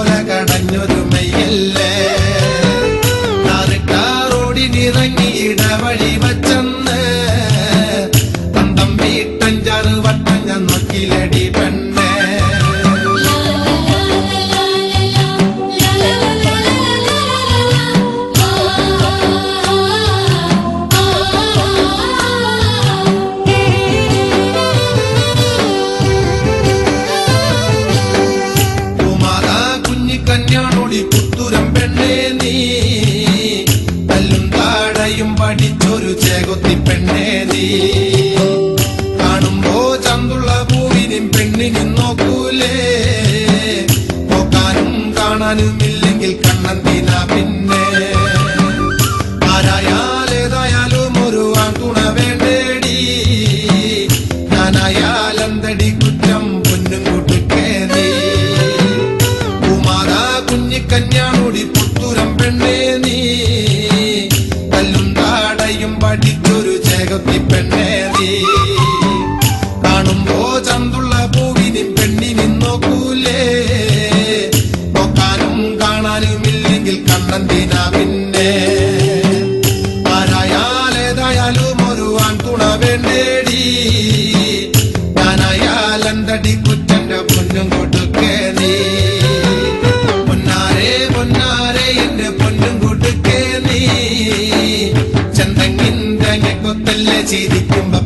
പോലെ കടഞ്ഞൊരു മയ്യല്ലേ റോഡിനിറങ്ങി ഇടവഴി വച്ചെന്ന് തന്തം വീട്ടഞ്ചാറ് വട്ടം ഞാൻ നോക്കിലടി പെണ്ണേ കന്യാണോടി പുത്തൂരം പെണ്ണേ നീ തല്ലും താഴയും പഠിച്ചൊരു ചേകൊത്തി പെണ്ണേ നീ കാണുമ്പോ ചന്തുള്ള പൂവിനും പെണ്ണിനും നോക്കൂലേ നോക്കാനും കാണാനും ഇല്ലെങ്കിൽ കണ്ണന്തിന പിന്നെ ആരായാലേതായാലും ഒരു ആൺതുണ വേണ്ടേടി ഞാനായാലെന്തടി കുറ്റം പൊന്നും കൂട്ടുക്കേ നീ കന്യാണോടി പുത്തൂരം പെണ്ണേ നീ കല്ലും താടയും പഠിച്ചൊരു ചേകൊത്തി പെണ്ണേ നീ കാണുമ്പോ ചന്തുള്ള പൂവിനും പെണ്ണിനും നോക്കൂലേ നോക്കാനും കാണാനും ഇല്ലെങ്കിൽ കണ്ണന്തിന പിന്നെ ആരായാലേതായാലും ഒരു ആൺതുണ വേണ്ടേടി ഞാനായാലെന്തടി കുറ്റന്റെ പൊന്നും കൊടുക്കേ നീ പൊന്നാരെ എന്റെ പൊന്നും കൊടുക്കേ നീ ചന്തങ്ങിൻ തേങ്ങ കൊത്തല്ലേ ചിരിക്കുമ്പോ